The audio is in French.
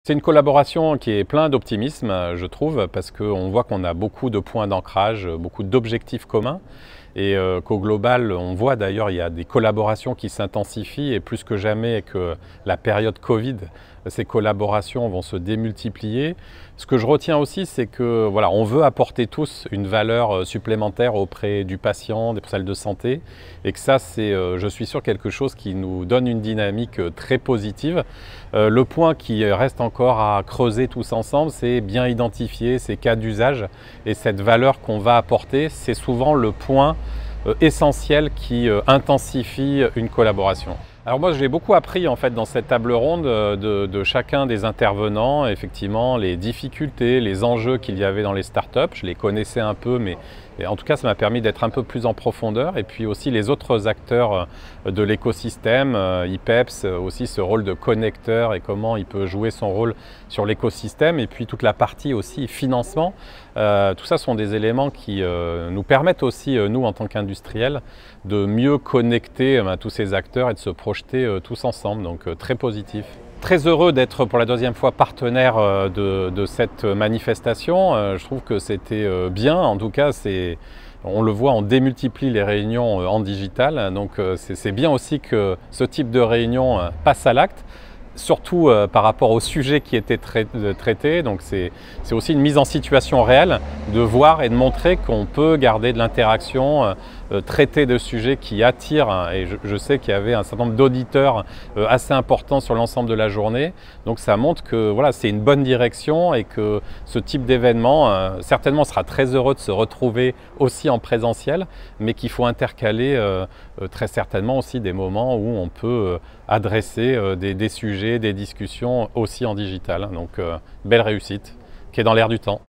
C'est une collaboration qui est pleine d'optimisme, je trouve, parce qu'on voit qu'on a beaucoup de points d'ancrage, beaucoup d'objectifs communs et qu'au global, on voit d'ailleurs, il y a des collaborations qui s'intensifient et plus que jamais avec la période Covid, ces collaborations vont se démultiplier. Ce que je retiens aussi, c'est que voilà, on veut apporter tous une valeur supplémentaire auprès du patient, des personnels de santé et que ça, c'est, je suis sûr, quelque chose qui nous donne une dynamique très positive. Le point qui reste encore à creuser tous ensemble, c'est bien identifier ces cas d'usage et cette valeur qu'on va apporter, c'est souvent le point essentiel qui intensifie une collaboration. Alors moi j'ai beaucoup appris en fait dans cette table ronde de chacun des intervenants, effectivement les difficultés, les enjeux qu'il y avait dans les startups, je les connaissais un peu mais en tout cas ça m'a permis d'être un peu plus en profondeur et puis aussi les autres acteurs de l'écosystème, IPEPS aussi ce rôle de connecteur et comment il peut jouer son rôle sur l'écosystème et puis toute la partie aussi financement, tout ça sont des éléments qui nous permettent aussi nous en tant qu'industriels de mieux connecter tous ces acteurs et de se projeter tous ensemble, donc très positif. Très heureux d'être pour la deuxième fois partenaire de cette manifestation. Je trouve que c'était bien, en tout cas on le voit, on démultiplie les réunions en digital, donc c'est bien aussi que ce type de réunion passe à l'acte. Surtout par rapport au sujet qui était traité, donc c'est aussi une mise en situation réelle de voir et de montrer qu'on peut garder de l'interaction, traiter de sujets qui attirent, et je sais qu'il y avait un certain nombre d'auditeurs assez importants sur l'ensemble de la journée, donc ça montre que voilà, c'est une bonne direction et que ce type d'événement, certainement on sera très heureux de se retrouver aussi en présentiel, mais qu'il faut intercaler très certainement aussi des moments où on peut adresser des sujets, des discussions aussi en digital. Donc belle réussite qui est dans l'air du temps.